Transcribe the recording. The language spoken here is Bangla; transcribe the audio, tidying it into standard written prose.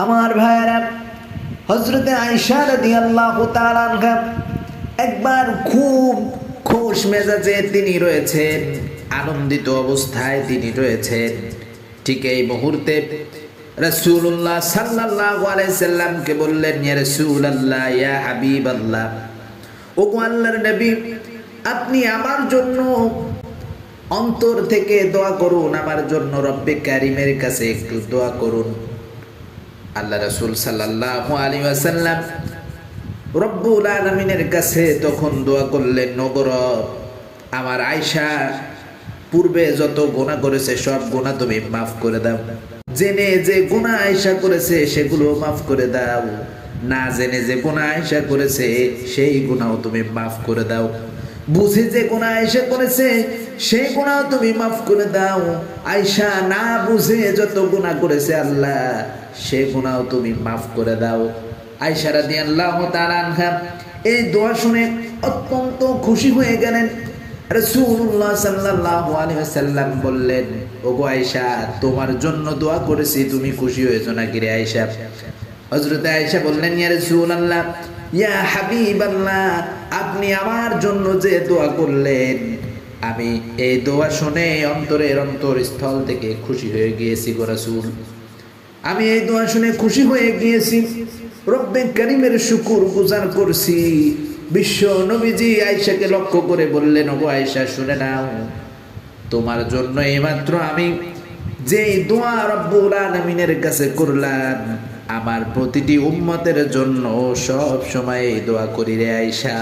আমার ভাইরা, হযরতে আয়েশা রাদিয়াল্লাহু তাআলা আনহা একবার খুব খুশ মেজাজে তিনি রয়েছেন, আনন্দিত অবস্থায় তিনি রয়েছেন। ঠিক এই মুহূর্তে রাসূলুল্লাহ সাল্লাল্লাহু আলাইহি সাল্লামকে বললেন, ইয়া রাসূলুল্লাহ, ইয়া হাবিবাল্লাহ, ওগো আল্লাহর নবী, আপনি আমার জন্য অন্তর থেকে দোয়া করুন, আমার জন্য রব্বে কারীমের কাছে একটু দোয়া করুন। আল্লাহ রাসূল সাল্লাল্লাহু আলাইহি ওয়াসাল্লাম রব্বুল আলামিনের কাছে তখন দোয়া করলেন, ওগো রব, আমার আয়েশা পূর্বে যত গুনাহ করেছে সব গুনাহ তুমি মাফ করে দাও। জেনে যে গুনাহ আয়েশা করেছে সেগুলো মাফ করে দাও, না জেনে যে গুনাহ আয়েশা করেছে সেই গুনাহও তুমি মাফ করে দাও। বুঝে যে গুনাহ আয়েশা করেছে সেই গুনাহ তুমি মাফ করে দাও। আয়েশা না বুঝে যত গুনাহ করেছে আল্লাহ, সেই গুনাহও তুমি মাফ করে দাও। আয়েশা রাদিয়াল্লাহু তাআলা আনহা এই দোয়া শুনে অত্যন্ত খুশি হয়ে গেলেন। রাসূলুল্লাহ সাল্লাল্লাহু আলাইহি ওয়াসাল্লাম বললেন, ওগো আয়েশা, তোমার জন্য দোয়া করেছি, তুমি খুশি হয়েছো নাকি রে আয়েশা? হযরত আয়েশা বললেন, ইয়া রাসূলুল্লাহ, ইয়া হাবিবাল্লাহ, আপনি আমার জন্য যে দোয়া করলেন, আমি এই দোয়া শুনে অন্তরের অন্তরস্থল থেকে খুশি হয়ে গিয়েছি গো রাসূল। আমি এই দোয়া শুনে খুশি হয়ে গিয়েছি, রব্বে কারীমের শুকর গুজার করছি। বিশ্ব নবীজি আয়েশাকে লক্ষ্য করে বললেন, ওগো আয়েশা, শুনে নাও, তোমার জন্য এইমাত্র আমি যেই দোয়া রব্বুল আলামিনের কাছে করলাম, আমার প্রতিটি উম্মতের জন্য সব সময় এই দোয়া করি রে আয়েশা।